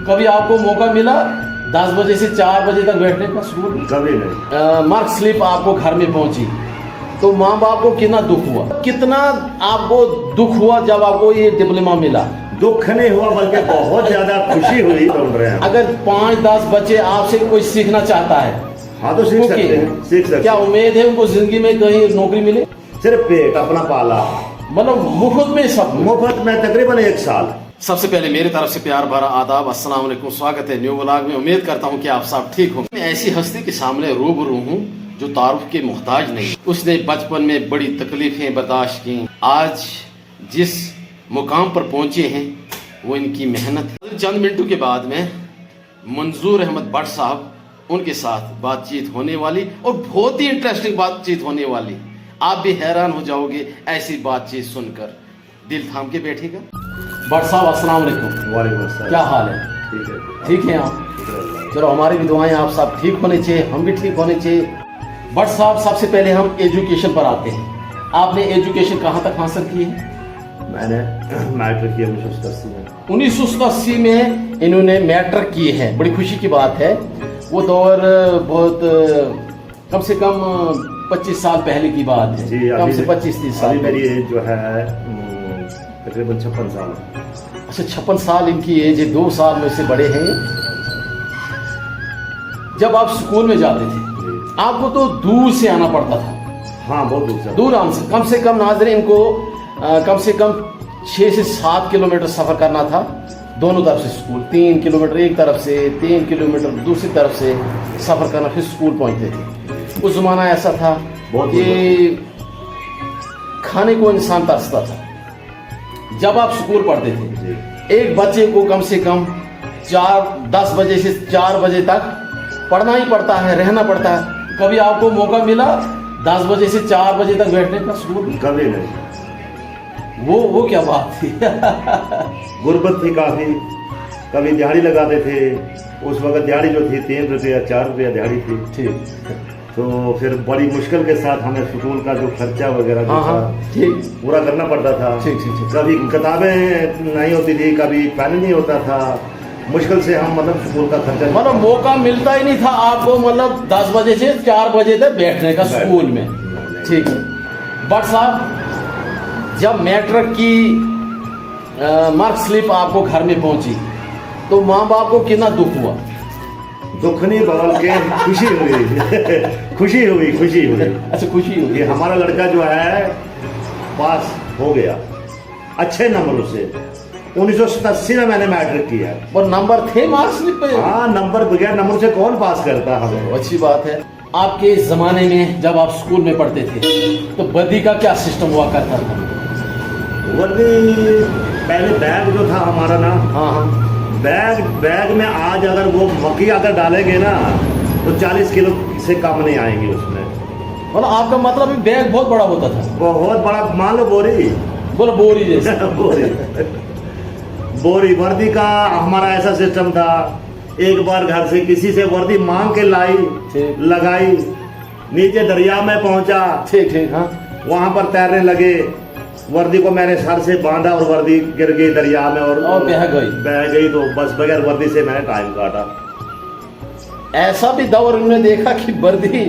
कभी आपको मौका मिला 10 बजे से 4 बजे तक बैठने का स्कूल में? कभी नहीं। मार्क स्लिप आपको घर में पहुंची तो माँ बाप को कितना दुख हुआ, कितना आपको दुख हुआ जब आपको ये डिप्लोमा मिला? दुख नहीं हुआ बल्कि बहुत ज्यादा खुशी हुई। बोल रहे हैं अगर 5-10 बच्चे आपसे कोई सीखना चाहता है, हाँ तो सीख सकते हैं, सीख सकते क्या उम्मीद है उनको जिंदगी में कहीं नौकरी मिले? सिर्फ पेट अपना पाला, मतलब मुफ्त में सब, मुफ्त में तकरीबन 1 साल। सबसे पहले मेरी तरफ से प्यार भरा आदाब, अस्सलाम वालेकुम, स्वागत है न्यू व्लॉग में। उम्मीद करता हूँ कि आप सब ठीक होंगे। मैं ऐसी हस्ती के सामने रूबरू हूँ जो तारुफ के मोहताज नहीं। उसने बचपन में बड़ी तकलीफें बर्दाश्त की, आज जिस मुकाम पर पहुंचे हैं वो इनकी मेहनत है। चंद मिनटों के बाद में मंजूर अहमद भट्ट साहब, उनके साथ बातचीत होने वाली और बहुत ही इंटरेस्टिंग बातचीत होने वाली। आप भी हैरान हो जाओगे ऐसी बातचीत सुनकर। दिल थाम के बैठेगा। भट्ट साहब अस्सलाम वालेकुम। वालेकुम अस्सलाम। क्या हाल है? ठीक है, ठीक है आप? चलो हमारी भी दुआएं आप सब ठीक होने चाहिए, हम भी ठीक होने चाहिए। भट्ट साहब सबसे पहले हम एजुकेशन पर आते हैं। आपने एजुकेशन कहाँ तक हासिल की है? मैंने मैट्रिक किया 1980 में। 1980 में इन्होंने मैट्रिक की है, बड़ी खुशी की बात है। वो दौर बहुत कम से कम 25 साल पहले की बात है जी, कम से 25-30 साल। मेरी एज जो है तकरीबन 56 साल है। अच्छा 56 साल इनकी एज है, 2 साल में से बड़े हैं। जब आप स्कूल में जाते थे आपको तो दूर से आना पड़ता था। हाँ बहुत दूर से। दूर आने से कम नाज़रीन इनको कम से कम 6 से 7 किलोमीटर सफर करना था दोनों तरफ से स्कूल। 3 किलोमीटर एक तरफ से, 3 किलोमीटर दूसरी तरफ से सफर करना, फिर स्कूल पहुंचते थे। उस जमाना ऐसा था कि खाने को इंसान तरसता था। जब आप स्कूल पढ़ते थे एक बच्चे को कम से कम 10 बजे से 4 बजे तक पढ़ना ही पड़ता है, रहना पड़ता है। कभी आपको मौका मिला 10 बजे से 4 बजे तक बैठने का स्कूल में? कभी नहीं। वो क्या बात थी? गुर्बत थी काफी। कभी दिहाड़ी लगाते थे, उस वक्त दिहाड़ी जो थी 3 रुपया 4 रुपया दिहाड़ी थी। ठीक। तो फिर बड़ी मुश्किल के साथ हमें स्कूल का जो खर्चा वगैरह जो था ठीक पूरा करना पड़ता था। ठीक। कभी किताबें नहीं होती थी, कभी पेन नहीं होता था। मुश्किल से हम मतलब स्कूल का खर्चा, मतलब मौका मिलता ही नहीं था आपको, मतलब 10 बजे से 4 बजे तक बैठने का स्कूल में। ठीक है भट्ट साहब, जब मैट्रिक की मार्क स्लिप आपको घर में पहुंची तो माँ बाप को कितना दुख हुआ? दुख नहीं बोल के खुशी हुई। खुशी हुई। अच्छा खुशी हुई। कि हमारा लड़का जो है पास हो गया अच्छे नंबरों से। 1987 में मैंने मैट्रिक किया। और नंबर थे मार्क स्लिप पे? हाँ नंबर, बगैर नंबर से कौन पास करता हमें। अच्छी बात है। आपके जमाने में जब आप स्कूल में पढ़ते थे तो वर्दी का क्या सिस्टम हुआ करता था? वर्दी पहले बैग जो था हमारा ना, हाँ बैग में आज अगर वो मक्की अगर डालेंगे ना तो 40 किलो से कम नहीं आएंगे उसमें। मतलब आपका मतलब बैग बहुत बड़ा होता था? बहुत बड़ा, मान लो बोरी। बोलो बोरी जैसे। बोरी वर्दी का हमारा ऐसा सिस्टम था। एक बार घर से किसी से वर्दी मांग के लाई, लगाई, नीचे दरिया में पहुंचा। ठीक। हाँ वहां पर तैरने लगे। वर्दी को मैंने सर से बांधा और वर्दी गिर गई दरिया में और बह गई। तो बस बगैर वर्दी से मैंने टाइम काटा। ऐसा भी दौर उन्होंने देखा कि वर्दी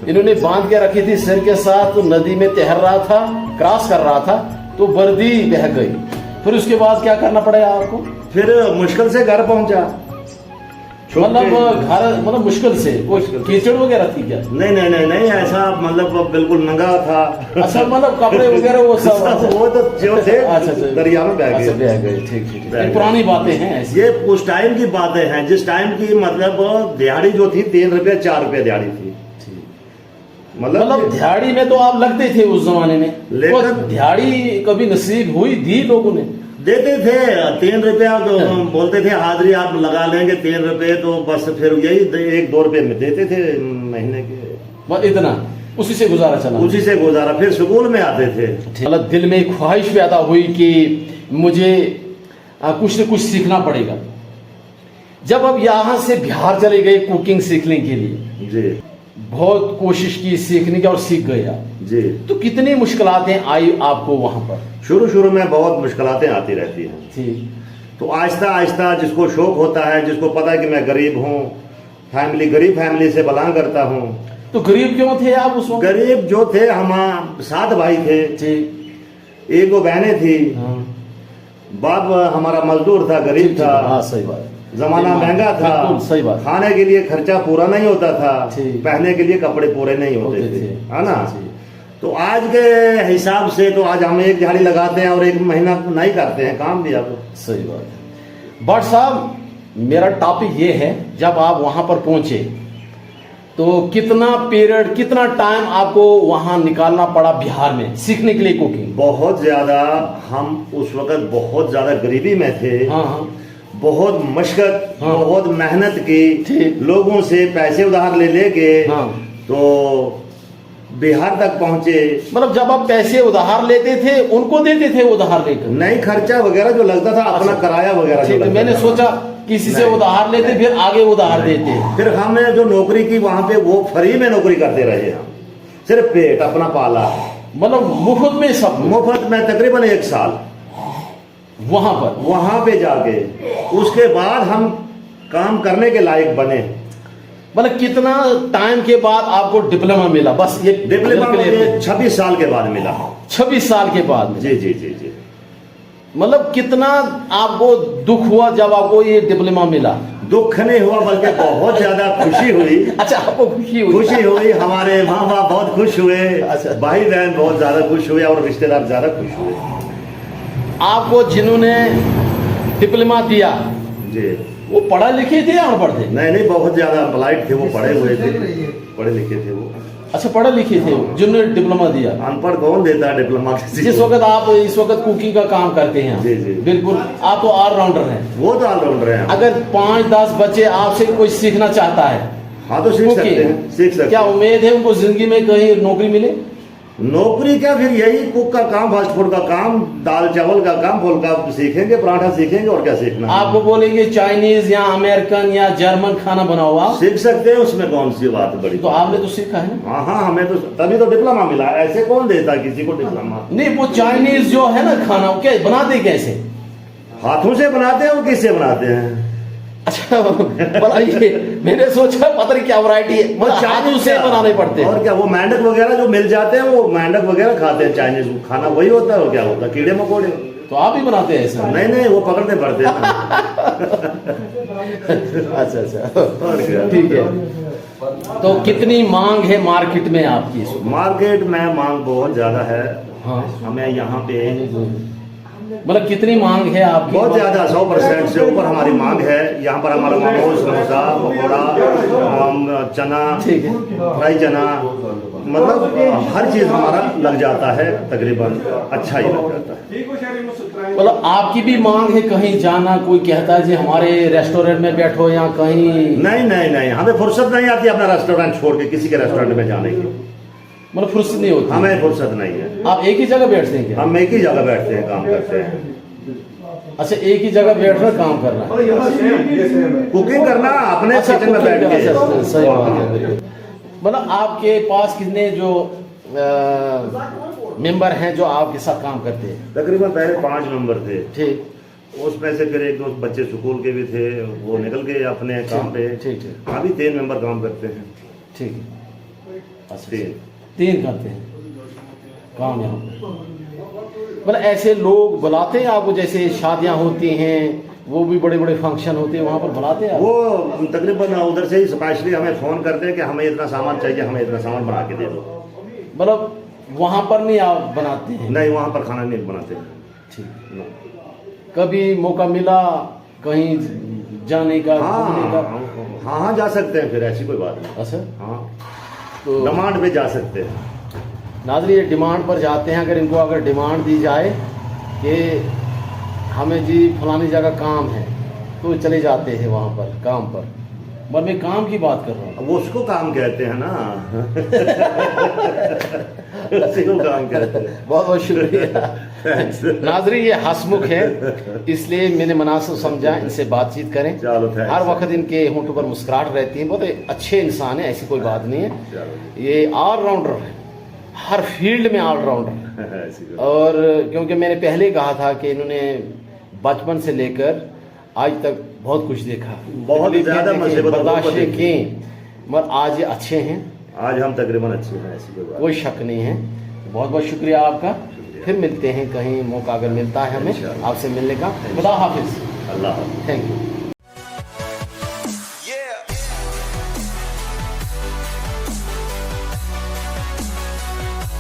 इन्होंने बांध के रखी थी सिर के साथ, तो नदी में तैर रहा था, क्रॉस कर रहा था तो वर्दी बह गई। फिर उसके बाद क्या करना पड़ेगा आपको? फिर मुश्किल से घर पहुंचा। मतलब मुश्किल से कीचड़ वगैरह थी क्या? नहीं ऐसा मतलब बिल्कुल नंगा था। अच्छा मतलब कपड़े वगैरह वो सब वो तो जो थे अच्छा दरिया में बह गए। ठीक। पुरानी बातें हैं ऐसी। ये उस टाइम की बातें हैं जिस टाइम की मतलब दिहाड़ी जो थी 3 रुपया 4 रुपया दिहाड़ी थी। मतलब दिहाड़ी में तो आप लगते थे उस जमाने में, लेकिन दिहाड़ी कभी नसीब हुई थी? लोगों ने देते थे 3 रुपया, तो बोलते थे हाजिरी आप लगा लेंगे 3 रुपये, तो बस फिर यही 1-2 रुपये में देते थे महीने के। बस इतना, उसी से गुजारा। फिर स्कूल में आते थे। मतलब दिल में एक ख्वाहिश पैदा हुई कि मुझे कुछ न कुछ सीखना पड़ेगा। जब अब यहाँ से बिहार चले गए कुकिंग सीखने के लिए जी, बहुत कोशिश की सीखने की और सीख गए आप जी, तो कितनी मुश्किलातें आई आपको वहां पर? शुरू में बहुत मुश्किलातें आती रहती हैं। ठीक। तो आहिस्ता आहिस्ता जिसको शौक होता है, जिसको पता है कि मैं गरीब हूँ, गरीब फैमिली से बिलोंग करता हूँ। तो गरीब क्यों थे आप उस वक्त? गरीब जो थे, हम 7 भाई थे, ठीक। एक वो बहनें थी, हाँ। बाप हमारा मजदूर था, गरीब था। हाँ सही बात। जमाना महंगा था, बिल्कुल सही बात। खाने के लिए खर्चा पूरा नहीं होता था, ठीक। पहनने के लिए कपड़े पूरे नहीं होते थे, है ना। जी। तो आज के हिसाब से तो आज हम एक झाड़ी लगाते हैं और एक महीना नहीं करते हैं काम भी। अब सही बात है। भट्ट साहब, मेरा टॉपिक ये है, जब आप वहां पर पहुंचे तो कितना पीरियड, कितना टाइम आपको वहां निकालना पड़ा बिहार में सीखने के लिए कुकिंग? बहुत ज्यादा, हम उस वक्त बहुत ज्यादा गरीबी में थे। हाँ हाँ। बहुत मशक्कत, हाँ। बहुत मेहनत ठीक। की, लोगों से पैसे उधार ले लेके हाँ। तो बिहार तक पहुंचे। मतलब जब आप पैसे उधार लेते थे, उनको देते थे उधार लेकर? नहीं, खर्चा वगैरह जो लगता था, अपना किराया वगैरह जो ठीक है, लगता मैंने था। सोचा किसी से नहीं। उधार लेते फिर आगे उधार देते। फिर हमने जो नौकरी की वहां पे, वो फ्री में नौकरी करते रहे हम, सिर्फ पेट अपना पाला, मतलब मुफ्त में सब? मुफ्त में तकरीबन 1 साल वहां पे जाके। उसके बाद हम काम करने के लायक बने। मतलब कितना टाइम के बाद आपको डिप्लोमा मिला? बस ये डिप्लोमा मुझे 26 साल के बाद मिला। 26 साल के बाद मिला। जी जी जी जी। मतलब कितना आपको दुख हुआ जब आपको ये डिप्लोमा मिला? दुख नहीं हुआ, बल्कि बहुत ज्यादा खुशी हुई। अच्छा, आपको खुशी हुई? खुशी हुई, हमारे माँ बाप बहुत खुश हुए, अच्छा। भाई बहन बहुत ज्यादा खुश हुए और रिश्तेदार ज्यादा खुश हुए। आपको जिन्होंने डिप्लोमा दिया जी, वो पढ़ा लिखे थे या अनपढ़ थे? नहीं, बहुत ज्यादा पोलाइट थे, वो पढ़े हुए थे, पढ़े लिखे थे वो। अच्छा, पढ़े लिखे थे वो जिन्होंने डिप्लोमा दिया? अनपढ़ कौन देता है डिप्लोमा किसी जिस को? वक्त आप इस वक्त कुकिंग का काम करते हैं? जी, जी। बिल्कुल, आप तो ऑलराउंडर हैं। वो तो ऑलराउंडर हैं। अगर 5-10 बच्चे आपसे कोई सीखना चाहता है हाँ, तो सीख सकते हैं, सीख सकते क्या हैं। उम्मीद है उनको जिंदगी में कहीं नौकरी मिले? नौकरी क्या, फिर यही कुक का काम, फास्ट फूड का काम, दाल चावल का काम, फुल्का सीखेंगे, पराठा सीखेंगे, और क्या सीखना है? आपको बोलेंगे चाइनीज या अमेरिकन या जर्मन खाना बनाओ आप, सीख सकते हैं, उसमें कौन सी बात बड़ी? तो आपने तो सीखा है ना? हाँ हाँ, हमें तो तभी तो डिप्लोमा मिला। ऐसे कौन देता किसी को डिप्लोमा? नहीं, वो चाइनीज जो है ना खाना, वो क्या बनाते कैसे? हाथों से बनाते हैं और किससे बनाते हैं? अच्छा, भला ये मैंने सोचा पता नहीं क्या वैरायटी है, मतलब हाथों से बनाने पड़ते हैं। और क्या, वो मेंढक वगैरह जो मिल जाते हैं, वो मेंढक वगैरह खाते हैं। चाइनीज खाना वही होता है, और क्या होता है? कीड़े मकोड़े। तो आप ही बनाते हैं ऐसा? नहीं, वो पकड़ने पड़ते हैं। अच्छा, और क्या? ठीक है। तो कितनी मांग है मार्केट में आपकी? मार्केट में मांग बहुत ज्यादा है। हाँ, हमें यहाँ पे मतलब कितनी मांग है आपकी? बहुत ज्यादा, 100% से ऊपर हमारी मांग है। यहाँ पर हमारा मोमोज, समोसा, पकौड़ा, चना, ठीक है, फ्राई चना, मतलब हर चीज हमारा लग जाता है, तकरीबन अच्छा ही लग जाता है। मतलब आपकी भी मांग है कहीं जाना? कोई कहता है जी हमारे रेस्टोरेंट में बैठो या कहीं? नहीं, हमें फुर्सत नहीं आती अपना रेस्टोरेंट छोड़ के किसी के रेस्टोरेंट में जाने की। मतलब फुर्सत नहीं होती? हमें फुर्सत नहीं है। आप एक ही जगह बैठते हैं क्या? हम एक ही जगह बैठते हैं, काम करते हैं। अच्छा, एक ही जगह बैठना काम करना है? कुकिंग करना अपने अच्छा, किचन में बैठ cooking के। का, अच्छा, सही बात है। मतलब आपके पास कितने जो मेंबर हैं जो आपके साथ काम करते हैं? तकरीबन पहले 5 मेंबर थे। ठीक, उसमें से फिर 1-2 बच्चे स्कूल के भी थे, वो निकल गए अपने काम पे। ठीक। अभी 3 मेंबर काम करते हैं। ठीक है। अच्छा, 3 करते हैं काम यहाँ पे। मतलब ऐसे लोग बुलाते हैं आपको, जैसे शादियां होती हैं, वो भी बड़े बड़े फंक्शन होते हैं, वहाँ पर बुलाते हैं आप? वो तकरीबन उधर से ही स्पेशली हमें फोन करते हैं कि हमें इतना सामान चाहिए, हमें इतना सामान बना के दे दो। मतलब वहाँ पर नहीं आप बनाते हैं? नहीं, वहाँ पर खाना नहीं बनाते हैं। ठीक। कभी मौका मिला कहीं जाने का, घूमने का? हाँ, जा सकते हैं, फिर ऐसी कोई बात नहीं। अच्छा, हाँ, तो डिमांड पे जा सकते हैं। नाज़रीन, ये डिमांड पर जाते हैं। अगर डिमांड दी जाए कि हमें जी फलानी जगह काम है, तो चले जाते हैं वहाँ पर काम पर। पर मैं काम की बात कर रहा हूँ। वो उसको काम कहते हैं ना। उसी को काम कहते हैं। बहुत बहुत शुक्रिया। नाज़रीन, ये हंसमुख है, इसलिए मैंने मुनासिब समझा इनसे बातचीत करें। चलो, हर वक्त इनके होंठों पर मुस्कुराहट रहती है। बहुत अच्छे इंसान है, ऐसी कोई बात नहीं है। ये ऑलराउंडर है, हर फील्ड में ऑलराउंडर है। और क्योंकि मैंने पहले कहा था कि इन्होंने बचपन से लेकर आज तक बहुत कुछ देखा, बहुत तकलीफें ज़्यादा देखी, मुसीबत बर्दाश्त की, मगर आज ये अच्छे हैं, आज हम तकरीबन अच्छे हैं, ऐसी कोई बात कोई शक नहीं है। बहुत बहुत शुक्रिया आपका। फिर मिलते हैं कहीं, मौका अगर मिलता है हमें इंशाअल्लाह। आपसे मिलने का। खुदा हाफिज। नहीं। अल्लाह हाफ़िज़। Thank you.